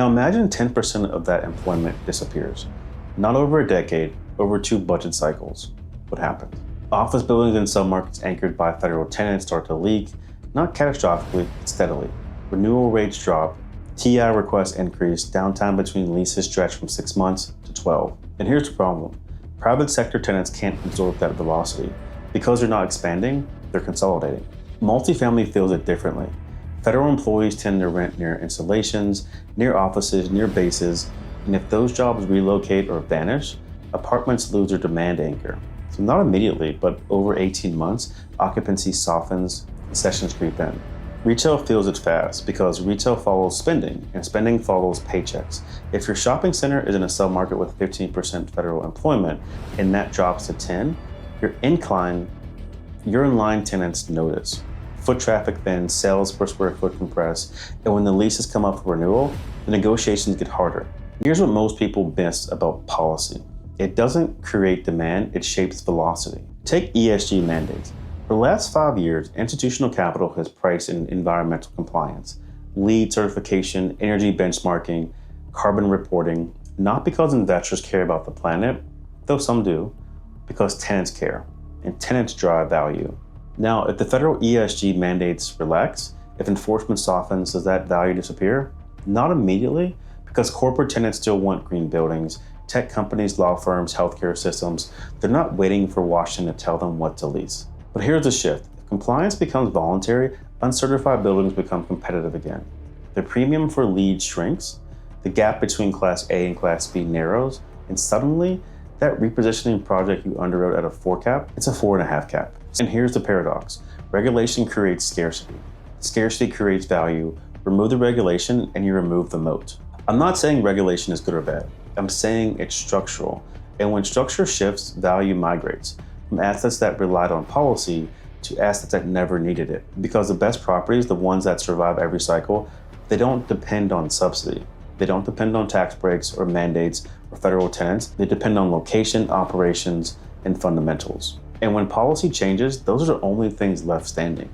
Now imagine 10% of that employment disappears. Not over a decade, over 2 budget cycles. What happens? Office buildings in some markets anchored by federal tenants start to leak, not catastrophically, but steadily. Renewal rates drop, TI requests increase, downtime between leases stretch from 6 months to 12. And here's the problem. Private sector tenants can't absorb that velocity. Because they're not expanding, they're consolidating. Multifamily feels it differently. Federal employees tend to rent near installations, near offices, near bases, and if those jobs relocate or vanish, apartments lose their demand anchor. So not immediately, but over 18 months, occupancy softens, concessions creep in. Retail feels it fast because retail follows spending, and spending follows paychecks. If your shopping center is in a submarket with 15% federal employment and that drops to 10, your in-line tenants notice. Foot traffic thins, sales per square foot compress, and when the leases come up for renewal, the negotiations get harder. Here's what most people miss about policy. It doesn't create demand, it shapes velocity. Take ESG mandates. For the last 5 years, institutional capital has priced in environmental compliance, LEED certification, energy benchmarking, carbon reporting, not because investors care about the planet, though some do, because tenants care, and tenants drive value. Now, if the federal ESG mandates relax, if enforcement softens, does that value disappear? Not immediately, because corporate tenants still want green buildings. Tech companies, law firms, healthcare systems, they're not waiting for Washington to tell them what to lease. But here's the shift. If compliance becomes voluntary, uncertified buildings become competitive again. The premium for LEED shrinks, the gap between Class A and Class B narrows, and suddenly, that repositioning project you underwrote at a 4 cap, it's a 4.5 cap. And here's the paradox. Regulation creates scarcity. Scarcity creates value. Remove the regulation and you remove the moat. I'm not saying regulation is good or bad. I'm saying it's structural. And when structure shifts, value migrates from assets that relied on policy to assets that never needed it. Because the best properties, the ones that survive every cycle, they don't depend on subsidy. They don't depend on tax breaks or mandates or federal tenants. They depend on location, operations, and fundamentals. And when policy changes, those are the only things left standing.